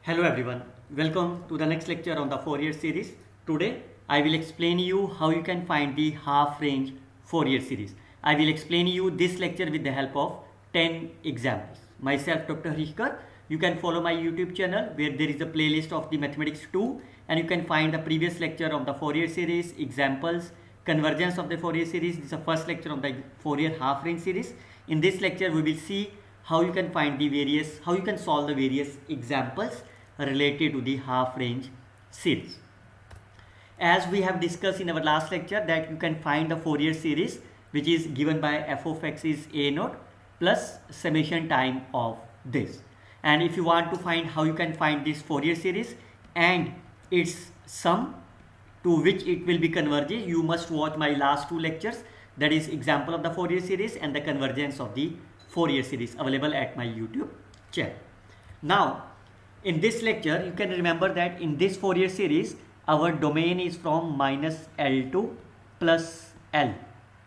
Hello everyone, welcome to the next lecture on the Fourier series. Today I will explain you how you can find the half range Fourier series. I will explain you this lecture with the help of 10 examples. Myself Dr. Harishkar. You can follow my YouTube channel where there is a playlist of the mathematics 2 and you can find the previous lecture on the Fourier series, examples, convergence of the Fourier series. This is the first lecture on the Fourier half range series. In this lecture we will see how you can find the various, how you can solve the various examples related to the half range series. As we have discussed in our last lecture that you can find the Fourier series which is given by f of x is a naught plus summation time of this. And if you want to find how you can find this Fourier series and its sum to which it will be converging, you must watch my last two lectures, that is example of the Fourier series and the convergence of the Fourier series, available at my YouTube channel. Now in this lecture you can remember that in this Fourier series our domain is from minus L to plus L.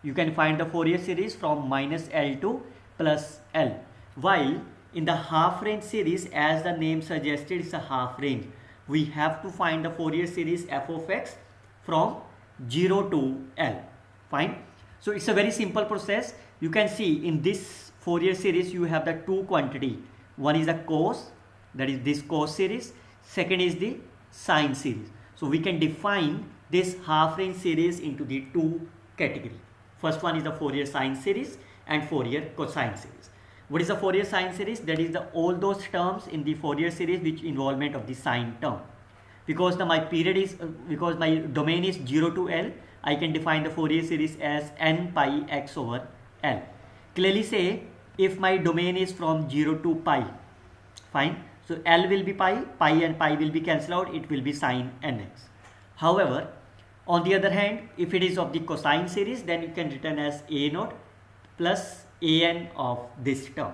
You can find the Fourier series from minus L to plus L, while in the half range series, as the name suggested, is a half range. We have to find the Fourier series f of x from 0 to L. Fine. So it's a very simple process. You can see in this Fourier series you have the two quantity. One is the cos, that is this cos series. Second is the sine series. So we can define this half range series into the two categories. First one is the Fourier sine series and Fourier cosine series. What is the Fourier sine series? That is the all those terms in the Fourier series which involvement of the sine term. Because my period is because my domain is 0 to L, I can define the Fourier series as n pi x over L. Clearly say if my domain is from 0 to pi, fine. So L will be pi, pi and pi will be cancelled out, it will be sine nx. However, on the other hand, if it is of the cosine series, then you can written as a naught plus an of this term.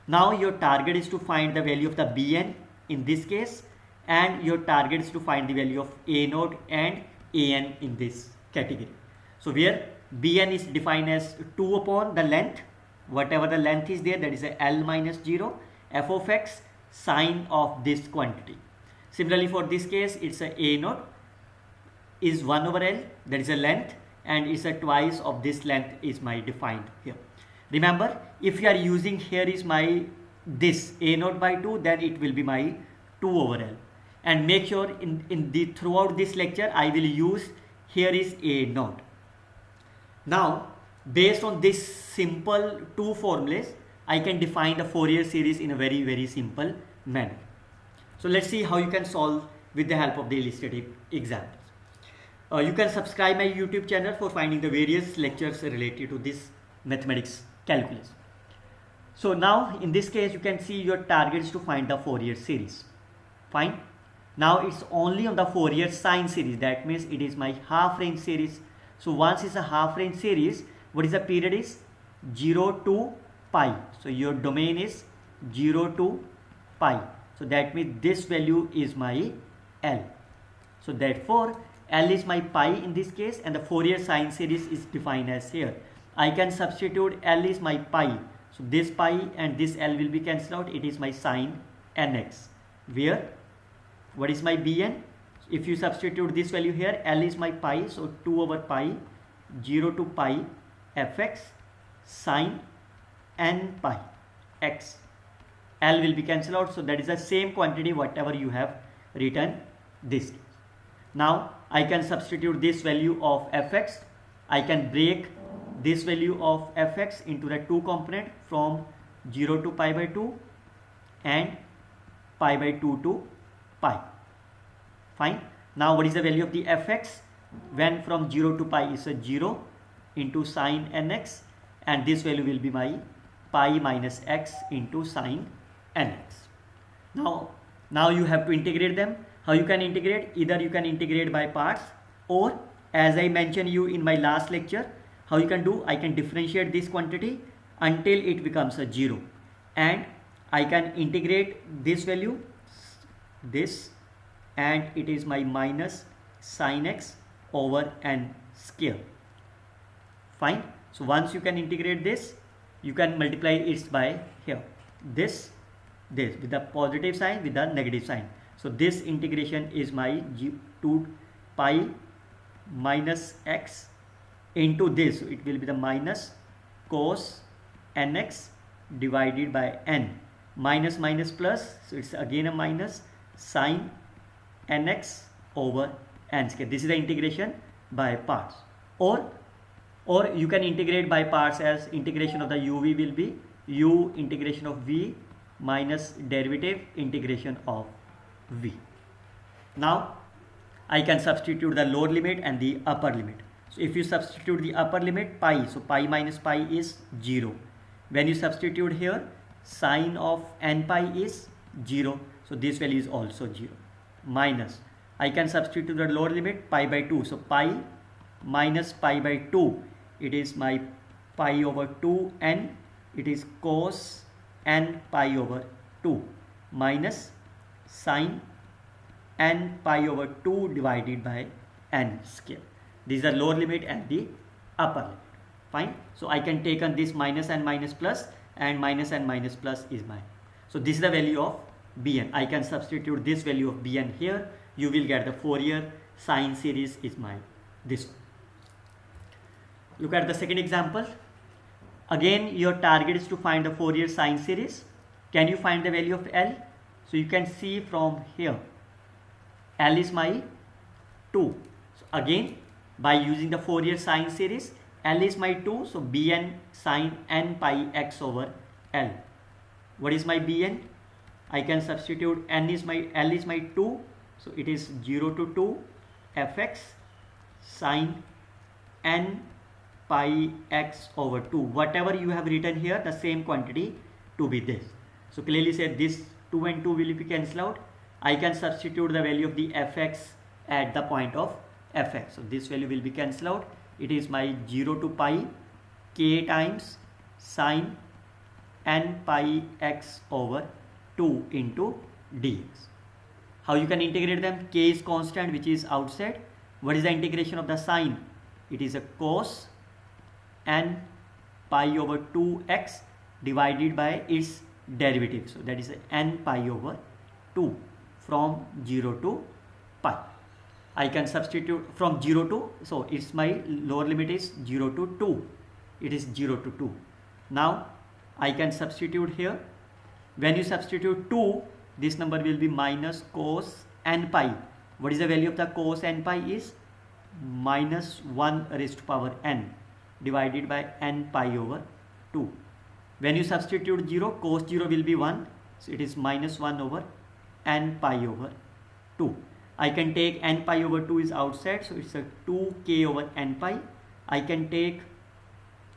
Now your target is to find the value of the bn in this case, and your target is to find the value of a naught and an in this category. So where bn is defined as 2 upon the length, whatever the length is there, that is a L minus 0, f of x sine of this quantity. Similarly for this case, it's a naught is 1 over L, that is a length, and it's a twice of this length is my defined here. Remember, if you are using here is my this a naught by 2, then it will be my 2 over L. And make sure in the throughout this lecture I will use here is a naught. Now based on this simple two formulas, I can define the Fourier series in a very simple manner. So let's see how you can solve with the help of the illustrative examples. You can subscribe my YouTube channel for finding the various lectures related to this mathematics calculus. So now in this case you can see your target is to find the Fourier series. Fine. Now it's only on the Fourier sine series, that means it is my half range series. So once it's a half range series, what is the period is 0 to pi. So your domain is 0 to pi. So that means this value is my L. So therefore L is my pi in this case, and the Fourier sine series is defined as here. I can substitute L is my pi. So this pi and this L will be cancelled out. It is my sine nx. Where what is my bn? If you substitute this value here, L is my pi. So 2 over pi 0 to pi fx sine n pi x. L will be cancelled out. So that is the same quantity whatever you have written this case. Now I can substitute this value of fx. I can break this value of fx into the two component from 0 to pi by 2 and pi by 2 to pi. Fine. Now what is the value of the fx? When from 0 to pi is a 0 into sine nx, and this value will be my pi minus x into sine nx. Now you have to integrate them. How you can integrate? Either you can integrate by parts, or as I mentioned you in my last lecture, how you can do, I can differentiate this quantity until it becomes a 0, and I can integrate this value, this, and it is my minus sine x over n square. Fine. So once you can integrate this, you can multiply it by here this with the positive sign with the negative sign. So this integration is my 2 pi minus x into this. So it will be the minus cos nx divided by n. Minus minus plus, so it's again a minus sine nx over n square. This is the integration by parts. Or you can integrate by parts as integration of the uv will be u integration of v minus derivative integration of v. Now I can substitute the lower limit and the upper limit. So if you substitute the upper limit pi, so pi minus pi is 0. When you substitute here, sine of n pi is 0. So this value is also 0. Minus, I can substitute the lower limit pi by 2. So pi minus pi by 2, it is my pi over 2 n. It is cos n pi over 2 minus sine n pi over 2 divided by n square. These are lower limit and the upper limit. Fine. So I can take on this minus and minus plus, and minus and minus plus is mine. So this is the value of Bn. I can substitute this value of Bn here. You will get the Fourier sine series is my this one. Look at the second example. Again, your target is to find the Fourier sine series. Can you find the value of L? So you can see from here, L is my 2. So again, by using the Fourier sine series, L is my 2. So Bn sine n pi x over L. What is my Bn? I can substitute L is my 2. So it is 0 to 2 fx sine n pi x over 2. Whatever you have written here, the same quantity to be this. So clearly said this 2 and 2 will be cancelled out. I can substitute the value of the fx at the point of fx. So this value will be cancelled out. It is my 0 to pi k times sine n pi x over 2 into dx. How you can integrate them? K is constant, which is outside. What is the integration of the sine? It is a cos n pi over 2x divided by its derivative. So that is n pi over 2 from 0 to pi. I can substitute from 0 to, so it's my lower limit is 0 to 2. It is 0 to 2. Now I can substitute here. When you substitute 2, this number will be minus cos n pi. What is the value of the cos n pi is minus 1 raised to power n divided by n pi over 2. When you substitute 0, cos 0 will be 1. So it is minus 1 over n pi over 2. I can take n pi over 2 is outside. So it's a 2k over n pi. I can take,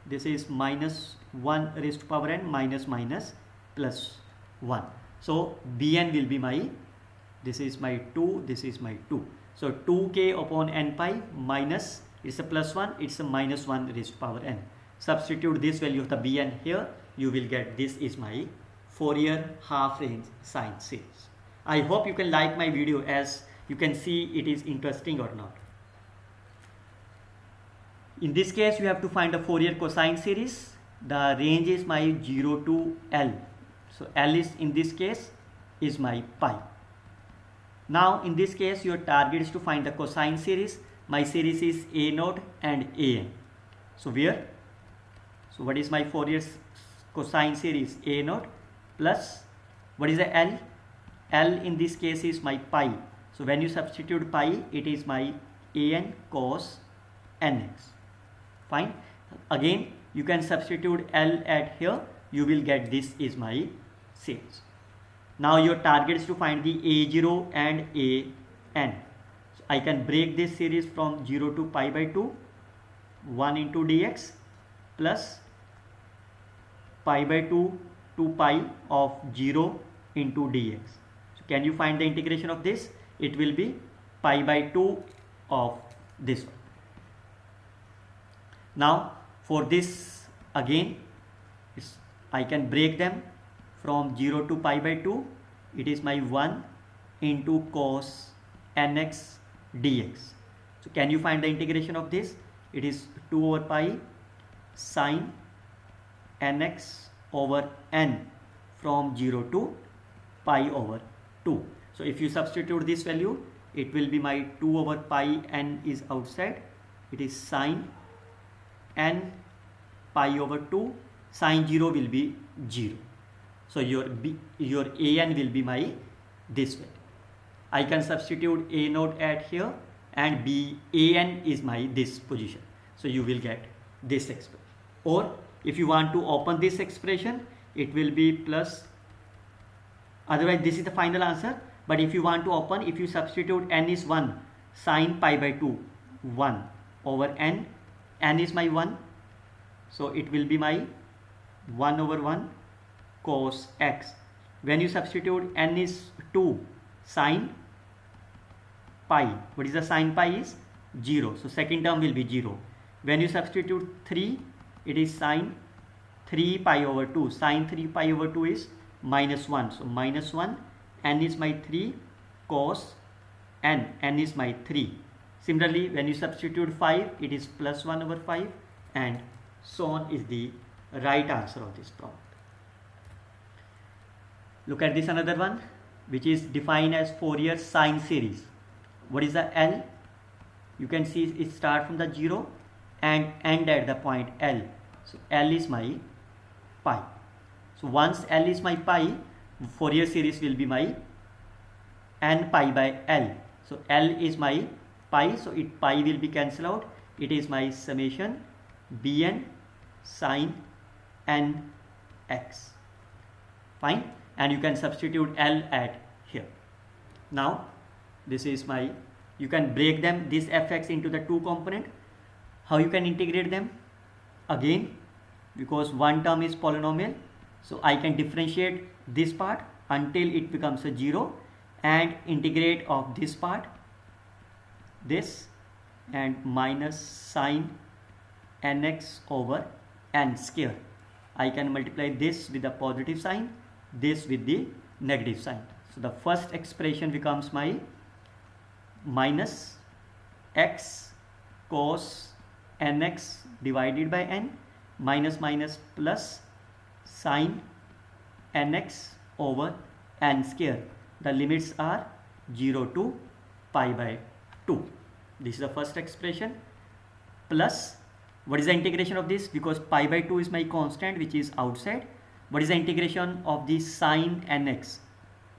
this is minus 1 raised to power n minus minus plus 1. So Bn will be my, this is my 2, this is my 2. So 2k upon n pi minus, it's a plus 1, it's a minus 1 raised to power n. Substitute this value of the Bn here, you will get this is my Fourier half range sine series. I hope you can like my video, as you can see it is interesting or not. In this case, you have to find a Fourier cosine series. The range is my 0 to L. So L is, in this case, is my pi. Now in this case, your target is to find the cosine series. My series is A0 and An. So where? So what is my Fourier cosine series? A0 plus, what is the L? L in this case is my pi. So when you substitute pi, it is my An cos nx. Fine. Again, you can substitute L at here. You will get this is my series. Now your target is to find the A0 and An. So I can break this series from 0 to pi by 2, 1 into dx plus pi by 2 to pi of 0 into dx. So can you find the integration of this? It will be pi by 2 of this one. Now for this again, I can break them from 0 to pi by 2. It is my 1 into cos nx dx. So can you find the integration of this? It is 2 over pi sine nx over n from 0 to pi over 2. So if you substitute this value, it will be my 2 over pi n is outside. It is sine n pi over 2. Sine 0 will be 0. So your an will be my this way. I can substitute a naught at here and an is my this position. So you will get this expression. Or if you want to open this expression, it will be plus. Otherwise, this is the final answer. But if you want to open, if you substitute n is 1, sine pi by 2, 1 over n is my 1. So it will be my 1 over 1 cos x. When you substitute n is 2, sine pi. What is the sine pi is? 0. So second term will be 0. When you substitute 3, it is sine 3 pi over 2. Sine 3 pi over 2 is minus 1. So minus 1. N is my 3 cos n. N is my 3. Similarly, when you substitute 5, it is plus 1 over 5, and so on is the right answer of this problem. Look at this another one, which is defined as Fourier sine series. What is the L? You can see it start from the 0 and end at the point L. So L is my pi. So once L is my pi, Fourier series will be my n pi by L. So L is my pi, so pi will be cancelled out. It is my summation Bn sine n x. Fine. And you can substitute L at here. Now this is my, you can break them, this fx into the two component. How you can integrate them? Again, because one term is polynomial, so I can differentiate this part until it becomes a 0 and integrate of this part, this, and minus sine nx over n square. I can multiply this with the positive sign, this with the negative sign. So the first expression becomes my minus x cos nx divided by n minus minus plus sine nx over n square. The limits are 0 to pi by 2. This is the first expression. Plus, what is the integration of this? Because pi by 2 is my constant which is outside. What is the integration of the sine nx?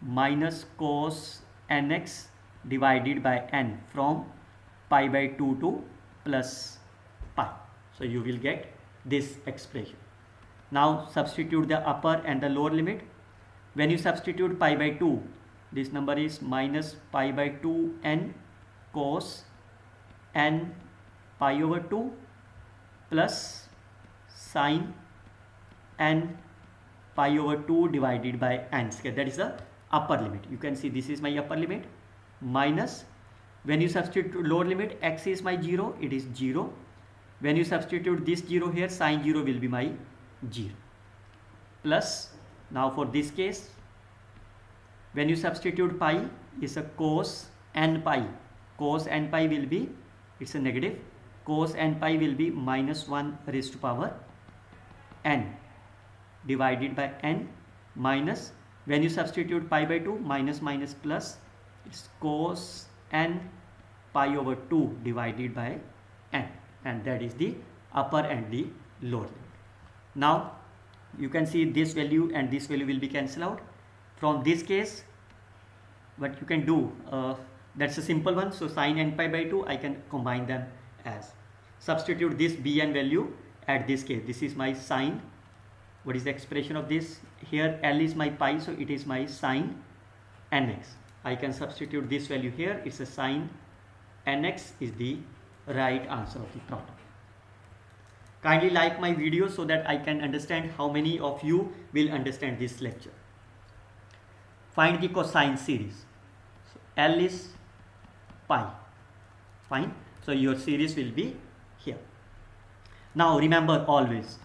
Minus cos nx divided by n from pi by 2 to plus pi. So you will get this expression. Now substitute the upper and the lower limit. When you substitute pi by 2, this number is minus pi by 2 n cos n pi over 2 plus sine n pi over 2 divided by n square. That is the upper limit. You can see this is my upper limit, minus, when you substitute lower limit, x is my 0, it is 0. When you substitute this 0 here, sine 0 will be my 0. Plus, now for this case, when you substitute pi, is a cos n pi. Cos n pi will be, it's a negative, cos n pi will be minus 1 raised to power n divided by n, minus, when you substitute pi by 2, minus minus plus, it's cos n pi over 2 divided by n, and that is the upper and the lower limit. Now you can see this value and this value will be cancelled out. From this case, what you can do, that's a simple one. So sine n pi by 2, I can combine them as, substitute this bn value at this case. This is my sine, what is the expression of this? Here L is my pi, so it is my sine nx. I can substitute this value here, it's a sine nx is the right answer of the problem. Kindly like my video so that I can understand how many of you will understand this lecture. Find the cosine series. So L is pi. Fine. So your series will be here. Now remember, always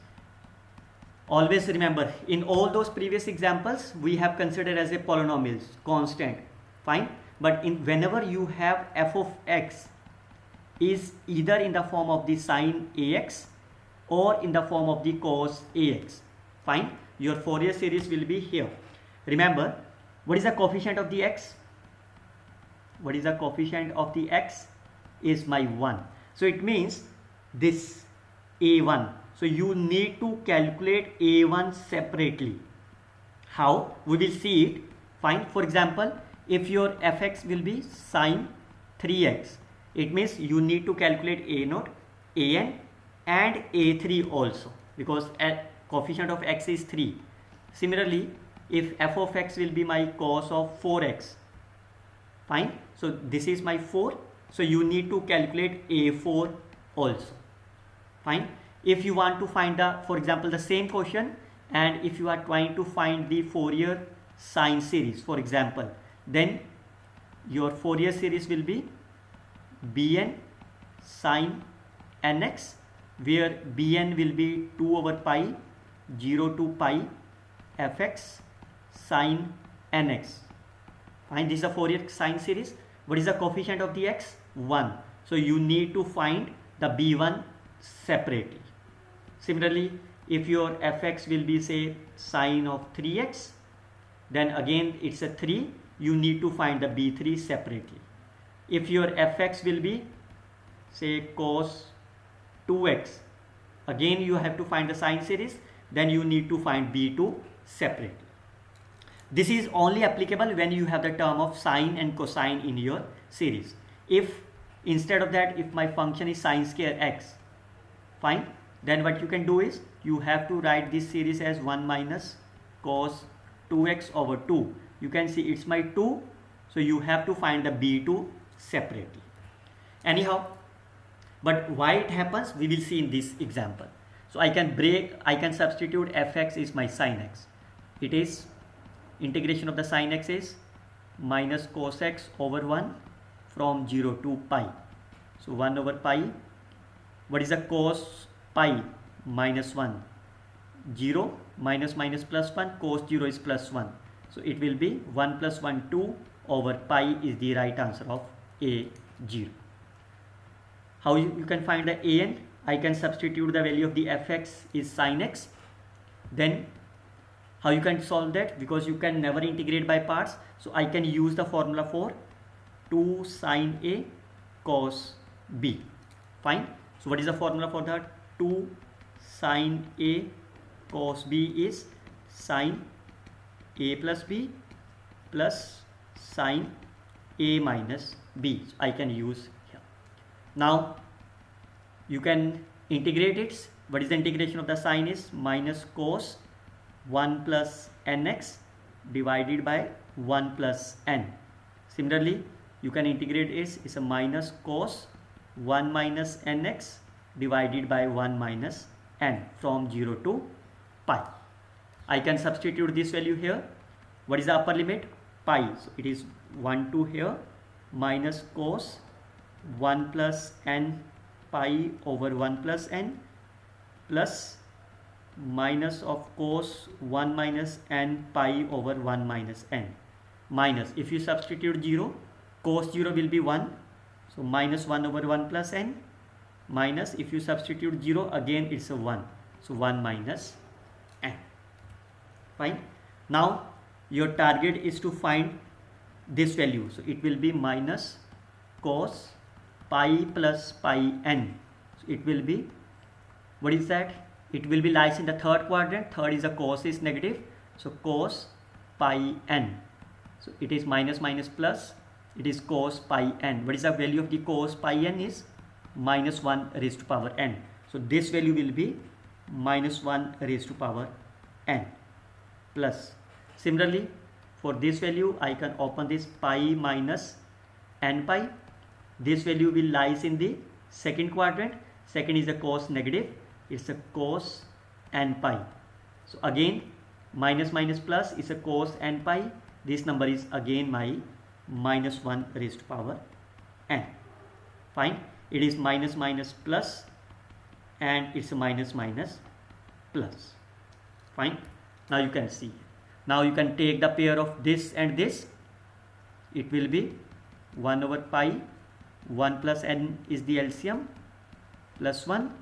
remember, in all those previous examples we have considered as a polynomials, constant. Fine. But whenever you have f of x is either in the form of the sine ax or in the form of the cos ax. Fine. Your Fourier series will be here. Remember, what is the coefficient of the x? what is the coefficient of the x, is my 1. So it means this a1. So you need to calculate a1 separately. How? We will see it. Fine. For example, if your fx will be sine 3x, it means you need to calculate a0, an and a3 also, because coefficient of x is 3. Similarly, if f of x will be my cos of 4x, fine. So this is my 4. So you need to calculate a4 also. Fine. If you want to find the, for example, the same question, and if you are trying to find the Fourier sine series, for example, then your Fourier series will be bn sine nx, where bn will be 2 over pi 0 to pi fx sine nx. Fine. This is the Fourier sine series. What is the coefficient of the x? 1. So you need to find the b1 separately. Similarly, if your fx will be say sine of 3x, then again it's a 3. You need to find the b3 separately. If your fx will be say cos 2x, again you have to find the sine series, then you need to find b2 separately. This is only applicable when you have the term of sine and cosine in your series. If instead of that, if my function is sine square x, fine, then what you can do is you have to write this series as 1 minus cos 2x over 2. You can see it's my 2, so you have to find the b2 separately. Anyhow, but why it happens, we will see in this example. So I can substitute fx is my sine x. It is integration of the sine x is minus cos x over 1 from 0 to pi. So 1 over pi. What is the cos pi? Minus 1. 0 minus minus plus 1. Cos 0 is plus 1. So it will be 1 plus 1 2 over pi is the right answer of A0. How you can find the an? I can substitute the value of the fx is sine x. Then how you can solve that? Because you can never integrate by parts. So I can use the formula for 2 sine A cos B. Fine. So what is the formula for that? 2 sine A cos B is sine A plus B plus sine A minus B. So I can use here. Now you can integrate it. What is the integration of the sine is minus cos 1 plus nx divided by 1 plus n. Similarly, you can integrate is a minus cos 1 minus nx divided by 1 minus n from 0 to pi. I can substitute this value here. What is the upper limit? Pi. So it is 1 to here minus cos 1 plus n pi over 1 plus n plus minus of cos 1 minus n pi over 1 minus n. Minus, if you substitute 0, cos 0 will be 1. So minus 1 over 1 plus n. Minus, if you substitute 0, again it's a 1. So 1 minus n. Fine. Now your target is to find this value. So it will be minus cos pi plus pi n. So it will be, what is that? It will be lies in the third quadrant. Third is a cos is negative. So cos pi n. So it is minus minus plus. It is cos pi n. What is the value of the cos pi n is minus 1 raised to power n. So this value will be minus 1 raised to power n plus. Similarly, for this value, I can open this pi minus n pi. This value will lies in the second quadrant. Second is a cos negative. It's a cos n pi. So again minus minus plus is a cos n pi. This number is again my minus 1 raised to power n. Fine. It is minus minus plus and it's a minus minus plus. Fine. Now you can see. Now you can take the pair of this and this. It will be 1 over pi. 1 plus n is the LCM plus 1.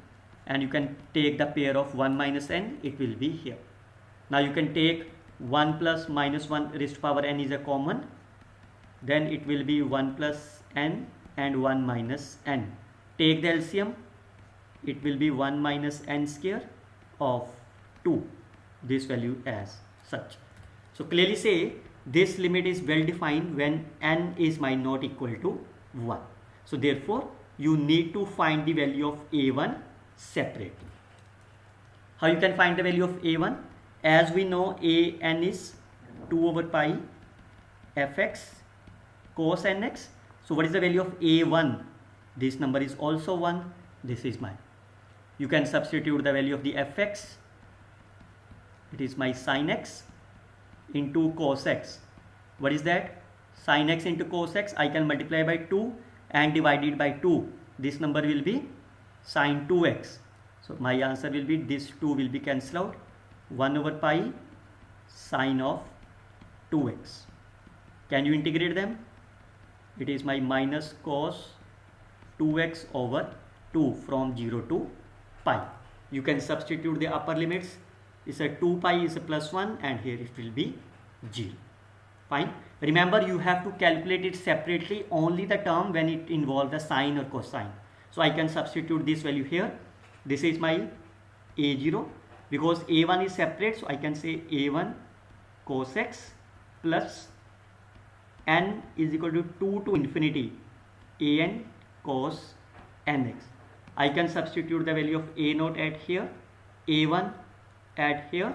And you can take the pair of 1 minus n, it will be here. Now you can take 1 plus minus 1 raised to power n is a common. then it will be 1 plus n and 1 minus n. Take the LCM, it will be 1 minus n square of 2, this value as such. So clearly say this limit is well defined when n is not equal to 1. So therefore you need to find the value of a1 separately. How you can find the value of a1? As we know, an is 2 over pi fx cos nx. So what is the value of a1? This number is also 1. This is my. You can substitute the value of the fx. It is my sin x into cos x. What is that? Sin x into cos x. I can multiply by 2 and divide it by 2. This number will be sin 2x. So my answer will be, this 2 will be cancelled out. 1 over pi sin of 2x. Can you integrate them? It is my minus cos 2x over 2 from 0 to pi. You can substitute the upper limits. It's a 2 pi is a plus 1 and here it will be 0. Fine. Remember, you have to calculate it separately, only the term when it involves the sine or cosine. So I can substitute this value here. This is my a0 because a1 is separate, so I can say a1 cos x plus n is equal to 2 to infinity an cos nx. I can substitute the value of a0 at here, a1 at here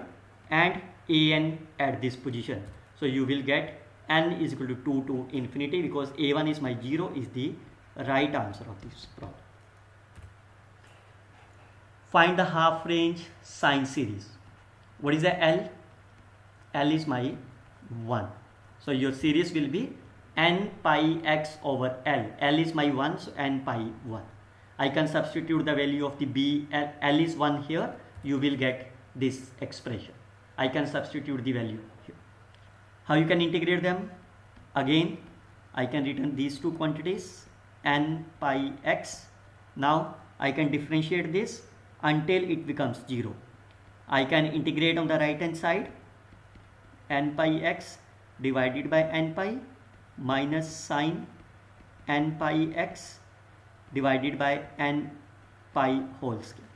and an at this position. So you will get n is equal to 2 to infinity because a1 is my 0 is the right answer of this problem. Find the half range sine series. What is the L? L is my 1. So your series will be n pi x over L. L is my 1, so n pi 1. I can substitute the value of the B. L is 1 here. You will get this expression. I can substitute the value here. How you can integrate them? Again, I can return these two quantities, n pi x. Now I can differentiate this until it becomes 0. I can integrate on the right hand side, n pi x divided by n pi minus sine n pi x divided by n pi whole square.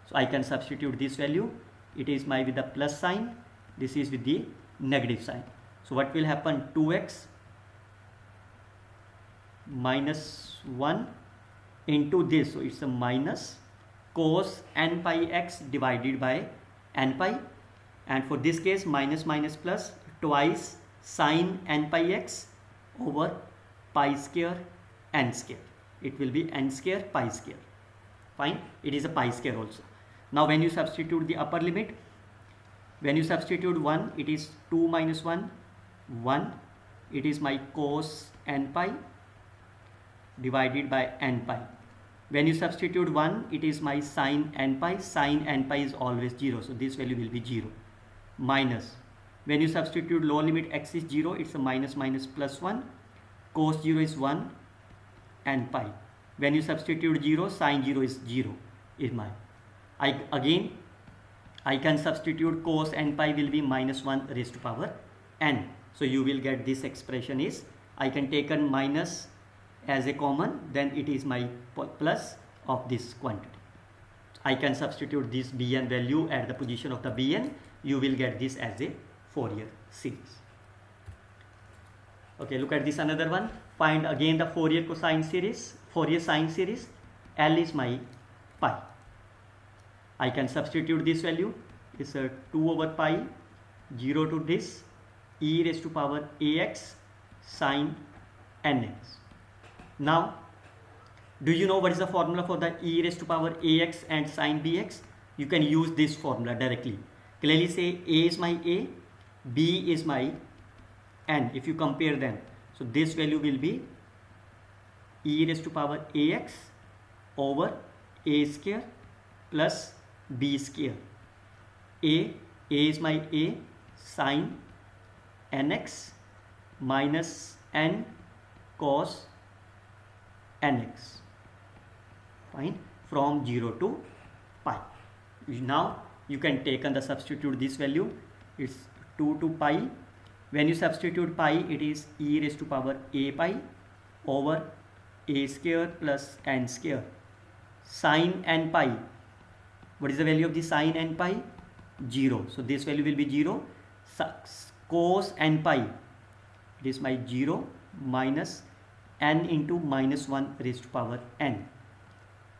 So I can substitute this value. It is my with the plus sign, this is with the negative sign. So what will happen? 2x minus 1 into this, so it's a minus cos n pi x divided by n pi, and for this case minus minus plus twice sin n pi x over pi square n square. It will be n square pi square. Fine, it is a pi square also. Now when you substitute the upper limit, when you substitute 1, it is 2 minus 1, 1. It is my cos n pi divided by n pi. When you substitute 1, it is my sin n pi. Sin n pi is always 0, so this value will be 0. Minus, when you substitute lower limit x is 0, it's a minus minus plus 1. Cos 0 is 1 n pi. When you substitute 0, sin 0 is 0 is my. I can substitute cos n pi will be minus 1 raised to power n. So you will get this expression is, I can take a minus as a common, then it is my plus of this quantity. I can substitute this bn value at the position of the bn. You will get this as a Fourier series. Okay, look at this another one. Find again the Fourier cosine series, Fourier sine series. L is my pi. I can substitute this value. It's a 2 over pi 0 to this e raised to power ax sine nx. Now, do you know what is the formula for the e raised to power ax and sine bx? You can use this formula directly. Clearly say a is my a, b is my n. If you compare them, so this value will be e raised to power ax over a square plus b square. A is my a sine nx minus n cos nx. Fine, from 0 to pi. Now you can take and substitute this value. It's 2 to pi When you substitute pi, it is e raised to power a pi over a square plus n square. Sine n pi, what is the value of the sine n pi? 0. So this value will be 0. Cos n pi, it is my 0 minus n into minus 1 raised to power n,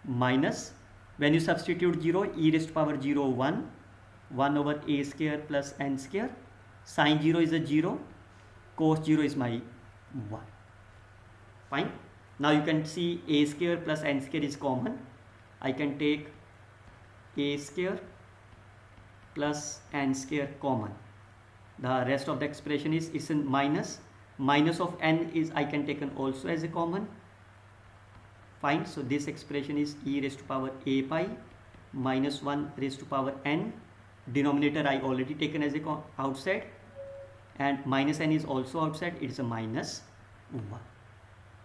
minus, when you substitute 0, e raised to power 0 1 over a square plus n square. Sine 0 is a 0, cos 0 is my 1. Fine. Now you can see a square plus n square is common. I can take a square plus n square common. The rest of the expression is in minus. Minus of n is I can take also as a common. Fine. So this expression is e raised to power a pi minus 1 raised to power n. Denominator I already taken as a outside, and minus n is also outside. It is a minus 1.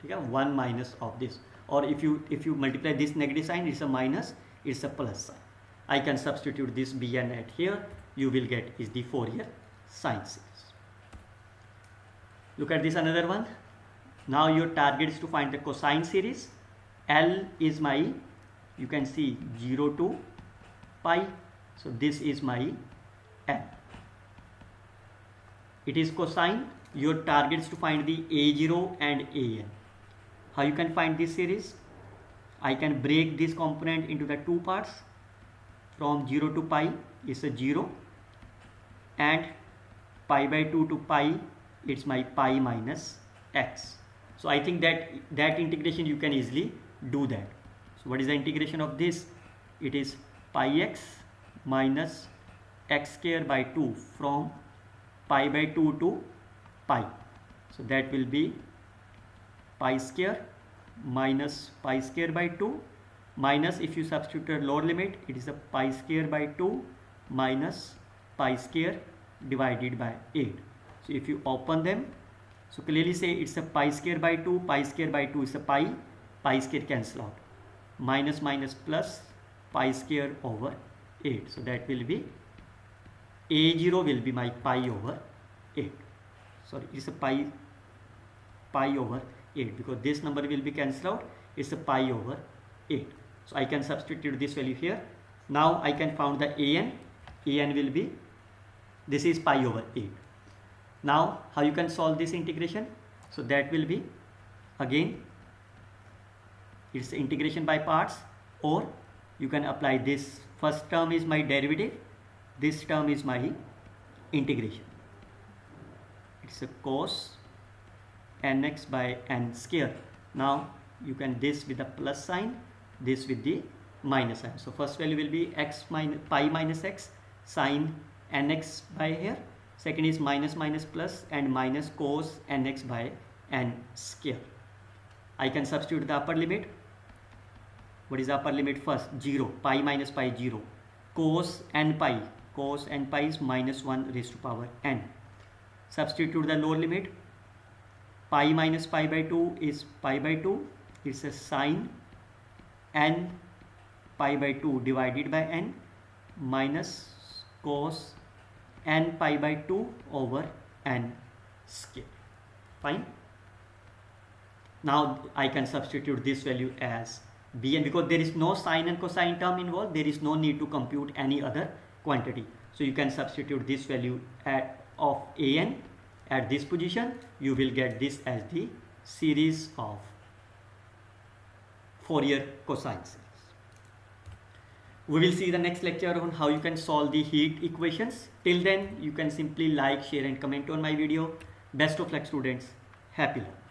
Okay, 1 minus of this. Or if you multiply this negative sign, it's a minus, it's a plus sign. I can substitute this bn at here. You will get is the Fourier sine series. Look at this another one. Now your target is to find the cosine series. L is my, you can see 0 to pi. So this is my L. It is cosine. Your target is to find the A0 and AN. How you can find this series? I can break this component into the two parts. From 0 to pi is a 0, and pi by 2 to pi, it's my pi minus x. So I think that integration you can easily do that. So what is the integration of this? It is pi x minus x square by 2 from pi by 2 to pi. So that will be pi square minus pi square by 2, minus, if you substitute a lower limit, it is a pi square by 2 minus pi square divided by 8. So if you open them, so clearly say it's a pi square by 2 is a pi square cancel out, minus minus plus pi square over 8. So that will be A0 will be my pi over 8. Sorry, it's a pi over 8, because this number will be cancelled out. It's a pi over 8. So I can substitute this value here. Now I can find the AN. AN will be, this is pi over 8. Now how you can solve this integration? So that will be, again, it's integration by parts, or you can apply this. First term is my derivative, this term is my integration. It's a cos nx by n square. Now you can this with the plus sign, this with the minus sign. So first value will be x minus pi minus x sine nx by here. Second is minus minus plus and minus cos nx by n square. I can substitute the upper limit. What is the upper limit first? 0. Pi minus pi 0. Cos n pi is minus 1 raised to power n. Substitute the lower limit. Pi minus pi by 2 is pi by 2. It's a sine n pi by 2 divided by n minus cos n pi by 2 over n square. Fine. Now I can substitute this value as Bn, because there is no sine and cosine term involved. There is no need to compute any other quantity. So you can substitute this value of An at this position. You will get this as the series of Fourier cosine series. We will see the next lecture on how you can solve the heat equations. Till then, you can simply like, share and comment on my video. Best of luck, students. Happy learning.